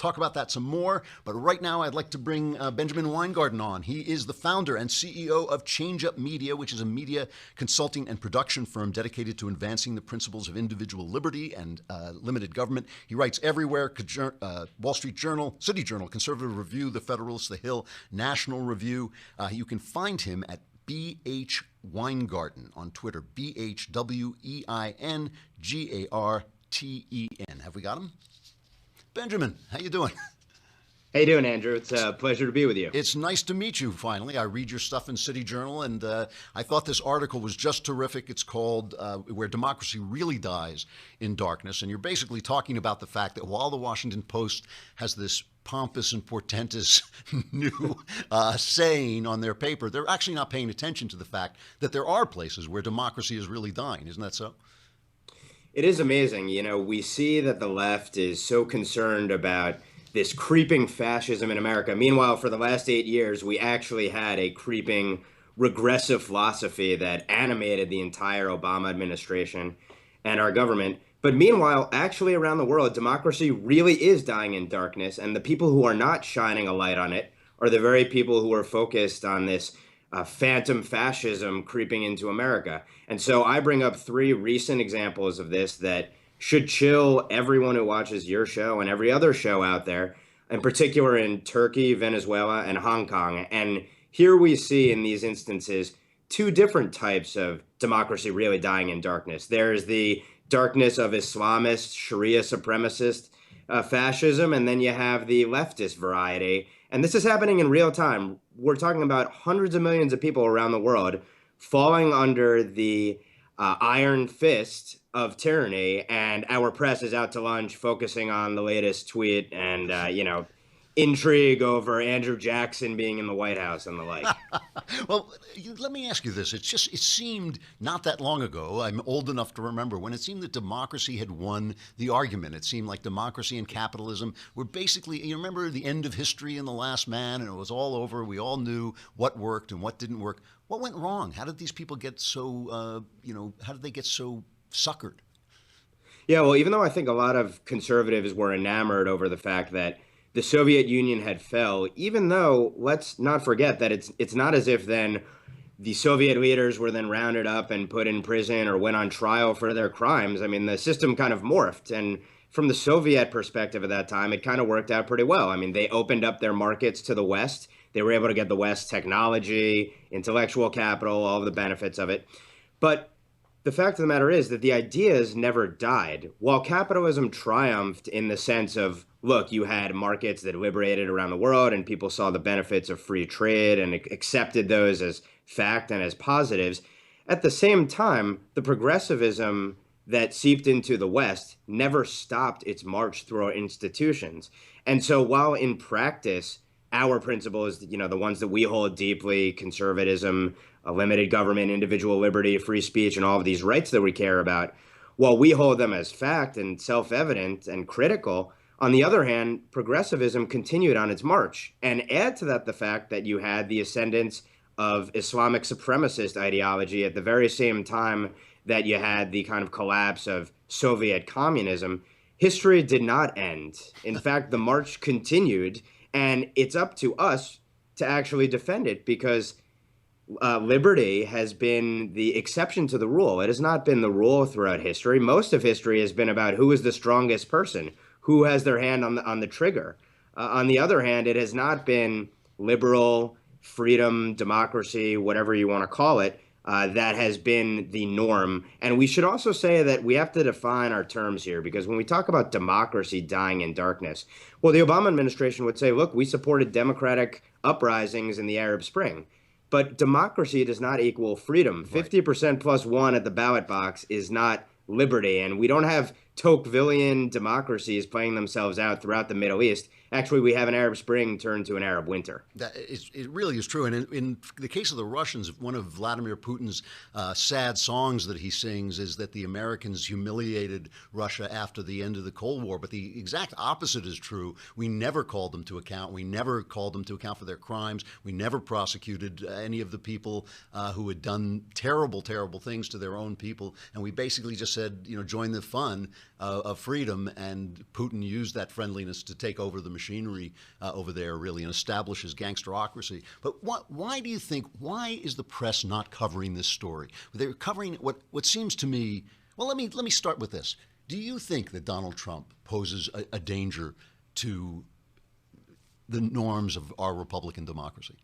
talk about that some more. But right now, I'd like to bring Benjamin Weingarten on. He is the founder and CEO of Change Up Media, which is a media consulting and production firm dedicated to advancing the principles of individual liberty and limited government. He writes everywhere: Wall Street Journal, City Journal, Conservative Review, The Federalist, The Hill, National Review. You can find him at BH Weingarten on Twitter, BHWEINGARTEN. Have we got him? Benjamin, how you doing? How you doing, Andrew? It's a pleasure to be with you. It's nice to meet you, finally. I read your stuff in City Journal, and I thought this article was just terrific. It's called Where Democracy Really Dies in Darkness, and you're basically talking about the fact that while the Washington Post has this pompous and portentous new saying on their paper, they're actually not paying attention to the fact that there are places where democracy is really dying. Isn't that so? It is amazing. You know, we see that the left is so concerned about this creeping fascism in America. Meanwhile, for the last 8 years, we actually had a creeping regressive philosophy that animated the entire Obama administration and our government. But meanwhile, actually around the world, democracy really is dying in darkness. And the people who are not shining a light on it are the very people who are focused on this phantom fascism creeping into America. And so I bring up 3 recent examples of this that should chill everyone who watches your show and every other show out there, in particular in Turkey, Venezuela, and Hong Kong. And here we see in these instances 2 different types of democracy really dying in darkness. There's the darkness of Islamist, Sharia supremacist fascism, and then you have the leftist variety. And this is happening in real time. We're talking about hundreds of millions of people around the world falling under the iron fist of tyranny, and our press is out to lunch focusing on the latest tweet and, intrigue over Andrew Jackson being in the White House and the like. Well, let me ask you this. It seemed not that long ago, I'm old enough to remember, when it seemed that democracy had won the argument. It seemed like democracy and capitalism were basically, you remember the end of history in The Last Man, and it was all over. We all knew what worked and what didn't work. What went wrong? How did these people get so, how did they get so suckered? Yeah, well, even though I think a lot of conservatives were enamored over the fact that the Soviet Union had fell, even though let's not forget that it's not as if then the Soviet leaders were then rounded up and put in prison or went on trial for their crimes. I mean, the system kind of morphed. And from the Soviet perspective at that time, it kind of worked out pretty well. I mean, they opened up their markets to the West. They were able to get the West technology, intellectual capital, all of the benefits of it. But the fact of the matter is that the ideas never died. While capitalism triumphed in the sense of, look, you had markets that liberated around the world and people saw the benefits of free trade and accepted those as fact and as positives. At the same time, the progressivism that seeped into the West never stopped its march through our institutions. And so while in practice, our principles, the ones that we hold deeply, conservatism, a limited government, individual liberty, free speech, and all of these rights that we care about, while we hold them as fact and self-evident and critical, on the other hand, progressivism continued on its march. And add to that the fact that you had the ascendance of Islamic supremacist ideology at the very same time that you had the kind of collapse of Soviet communism. History did not end. In fact, the march continued, and it's up to us to actually defend it, because liberty has been the exception to the rule. It has not been the rule throughout history. Most of history has been about who is the strongest person, who has their hand on the trigger. On the other hand, it has not been liberal, freedom, democracy, whatever you want to call it, that has been the norm. And we should also say that we have to define our terms here, because when we talk about democracy dying in darkness, well, the Obama administration would say, look, we supported democratic uprisings in the Arab Spring. But democracy does not equal freedom. Right. 50% plus 1 at the ballot box is not liberty. And we don't have Tocquevillian democracies playing themselves out throughout the Middle East. Actually, we have an Arab Spring turned to an Arab winter. It really is true. And in the case of the Russians, one of Vladimir Putin's sad songs that he sings is that the Americans humiliated Russia after the end of the Cold War. But the exact opposite is true. We never called them to account. We never called them to account for their crimes. We never prosecuted any of the people who had done terrible, terrible things to their own people. And we basically just said, join the fun of freedom, and Putin used that friendliness to take over the machinery over there, really, and establish his gangsterocracy. But why do you think, why is the press not covering this story? They're covering what seems to me, well, let me start with this. Do you think that Donald Trump poses a danger to the norms of our Republican democracy?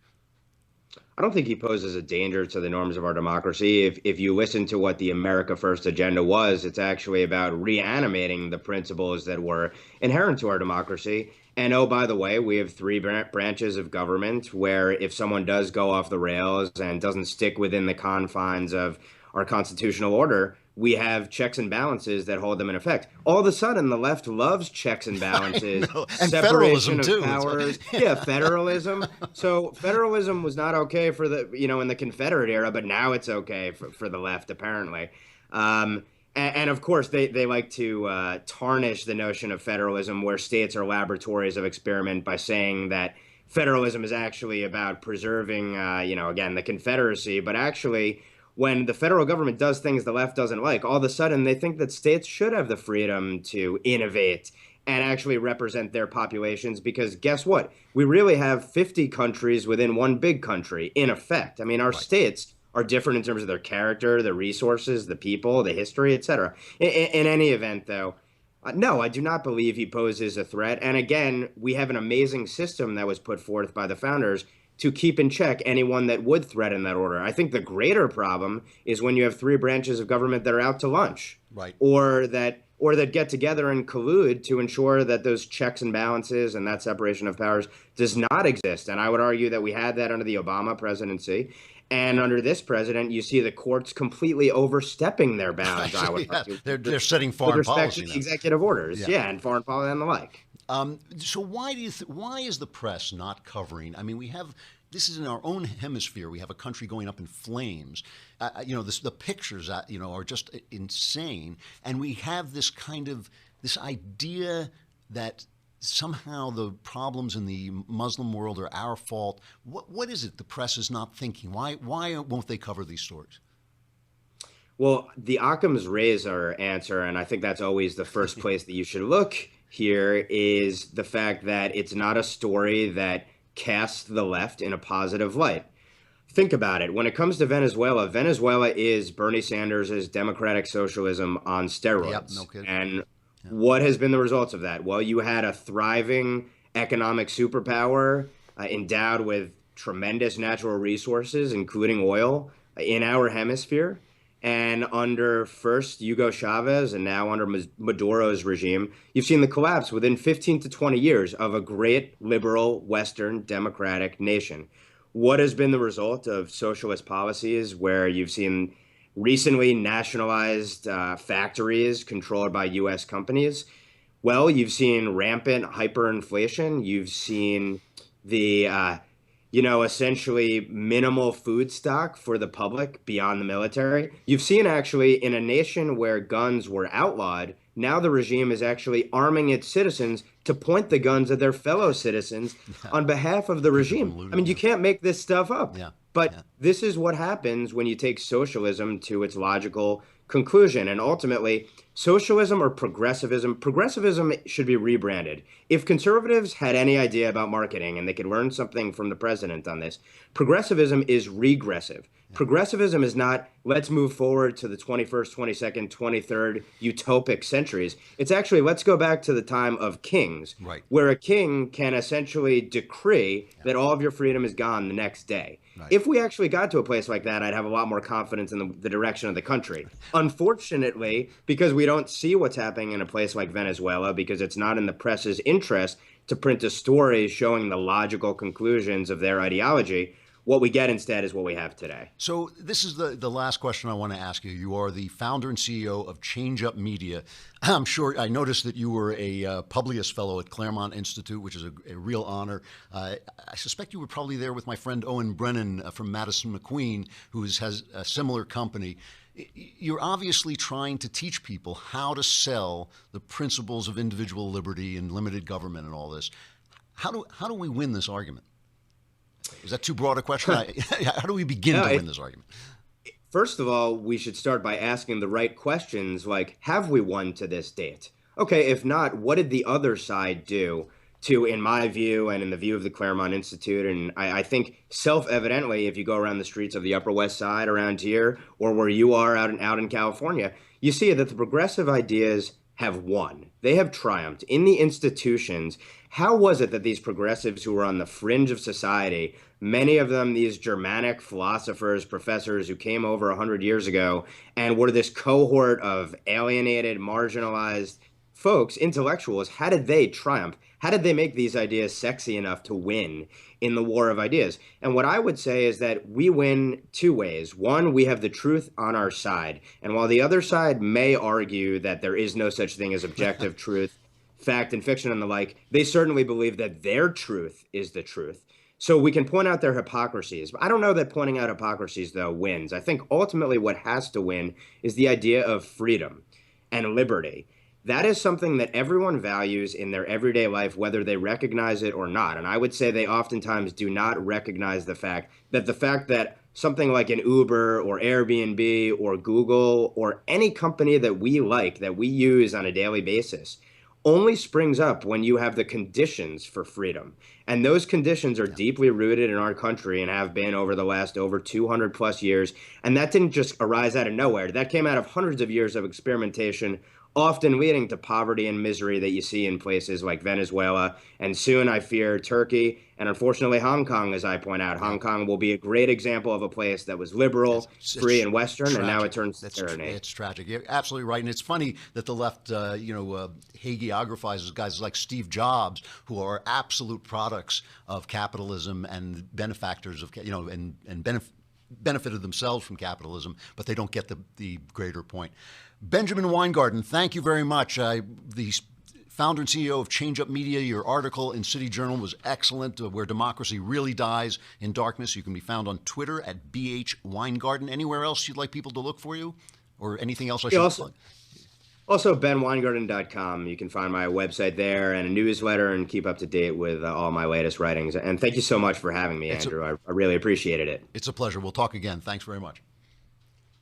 I don't think he poses a danger to the norms of our democracy. If you listen to what the America First agenda was, it's actually about reanimating the principles that were inherent to our democracy. And oh, by the way, we have three branches of government where if someone does go off the rails and doesn't stick within the confines of our constitutional order, we have checks and balances that hold them in effect. All of a sudden, the left loves checks and balances, and separation federalism of too. powers. Yeah, federalism. So federalism was not okay for in the Confederate era, but now it's okay for the left, apparently. And of course, they like to tarnish the notion of federalism, where states are laboratories of experiment, by saying that federalism is actually about preserving, again, the Confederacy, but actually, when the federal government does things the left doesn't like, all of a sudden they think that states should have the freedom to innovate and actually represent their populations, because guess what? We really have 50 countries within one big country, in effect. I mean, our states are different in terms of their character, the resources, the people, the history, etc. In any event, though, no, I do not believe he poses a threat. And again, we have an amazing system that was put forth by the founders to keep in check anyone that would threaten that order. I think the greater problem is when you have three branches of government that are out to lunch, right, or that get together and collude to ensure that those checks and balances and that separation of powers does not exist. And I would argue that we had that under the Obama presidency. And under this president, you see the courts completely overstepping their bounds. I would argue. They're setting foreign policy to now. Executive orders, and foreign policy and the like. So why is the press not covering? I mean, this is in our own hemisphere. We have a country going up in flames. The pictures, are just insane. And we have this idea that somehow the problems in the Muslim world are our fault. What is it the press is not thinking? Why won't they cover these stories? Well, the Occam's razor answer, and I think that's always the first place that you should look here, is the fact that it's not a story that casts the left in a positive light. Think about it. When it comes to Venezuela, Venezuela is Bernie Sanders' democratic socialism on steroids. Yep, no kidding. And what has been the results of that? Well, you had a thriving economic superpower endowed with tremendous natural resources, including oil, in our hemisphere. And under first Hugo Chavez and now under Maduro's regime, you've seen the collapse within 15 to 20 years of a great liberal Western democratic nation. What has been the result of socialist policies where you've seen recently nationalized factories controlled by U.S. companies? Well, you've seen rampant hyperinflation. You've seen the essentially minimal food stock for the public beyond the military. You've seen actually in a nation where guns were outlawed, now the regime is actually arming its citizens to point the guns at their fellow citizens on behalf of the regime. I mean, you can't make this stuff up. But this is what happens when you take socialism to its logical conclusion. And ultimately, socialism or progressivism should be rebranded. If conservatives had any idea about marketing and they could learn something from the president on this, progressivism is regressive. Progressivism is not, let's move forward to the 21st, 22nd, 23rd utopic centuries. It's actually, let's go back to the time of kings, where a king can essentially decree that all of your freedom is gone the next day. If we actually got to a place like that, I'd have a lot more confidence in the direction of the country. Unfortunately, because we don't see what's happening in a place like Venezuela, because it's not in the press's interest to print a story showing the logical conclusions of their ideology, what we get instead is what we have today. So this is the last question I want to ask you. You are the founder and CEO of Change Up Media. I'm sure I noticed that you were a Publius Fellow at Claremont Institute, which is a real honor. I suspect you were probably there with my friend Owen Brennan from Madison McQueen, who has a similar company. You're obviously trying to teach people how to sell the principles of individual liberty and limited government and all this. How do we win this argument? Is that too broad a question? How do we begin to win this argument? first of all, we should start by asking the right questions like, have we won to this date? Okay, if not, what did the other side do to, in my view, and in the view of the Claremont Institute, and I think self-evidently, if you go around the streets of the Upper West Side around here, or where you are out in California, you see that the progressive ideas have won. They have triumphed in the institutions. How was it that these progressives who were on the fringe of society, many of them these Germanic philosophers, professors who came over 100 years ago and were this cohort of alienated, marginalized folks, intellectuals, how did they triumph? How did they make these ideas sexy enough to win in the war of ideas? And what I would say is that we win two ways. One, we have the truth on our side. And while the other side may argue that there is no such thing as objective truth, fact and fiction and the like, they certainly believe that their truth is the truth. So we can point out their hypocrisies. I don't know that pointing out hypocrisies, though, wins. I think ultimately what has to win is the idea of freedom and liberty. That is something that everyone values in their everyday life, whether they recognize it or not. And I would say they oftentimes do not recognize the fact that something like an Uber or Airbnb or Google or any company that we like, that we use on a daily basis, only springs up when you have the conditions for freedom. And those conditions are deeply rooted in our country and have been over the last over 200 plus years. And that didn't just arise out of nowhere. That came out of hundreds of years of experimentation, often leading to poverty and misery that you see in places like Venezuela, and soon, I fear, Turkey, and unfortunately Hong Kong, as I point out. Hong Kong will be a great example of a place that was liberal, free, and Western, tragic. And now it turns to tyranny. It's tragic. You're absolutely right. And it's funny that the left, hagiographizes guys like Steve Jobs, who are absolute products of capitalism and benefactors of, benefited themselves from capitalism, but they don't get the greater point. Benjamin Weingarten, thank you very much. The founder and CEO of Change Up Media, your article in City Journal was excellent, Where Democracy Really Dies in Darkness. You can be found on Twitter at BH Weingarten. Anywhere else you'd like people to look for you? Or anything else I should plug? Also, benweingarten.com. You can find my website there and a newsletter and keep up to date with all my latest writings. And thank you so much for having me, Andrew. I really appreciated it. It's a pleasure. We'll talk again. Thanks very much.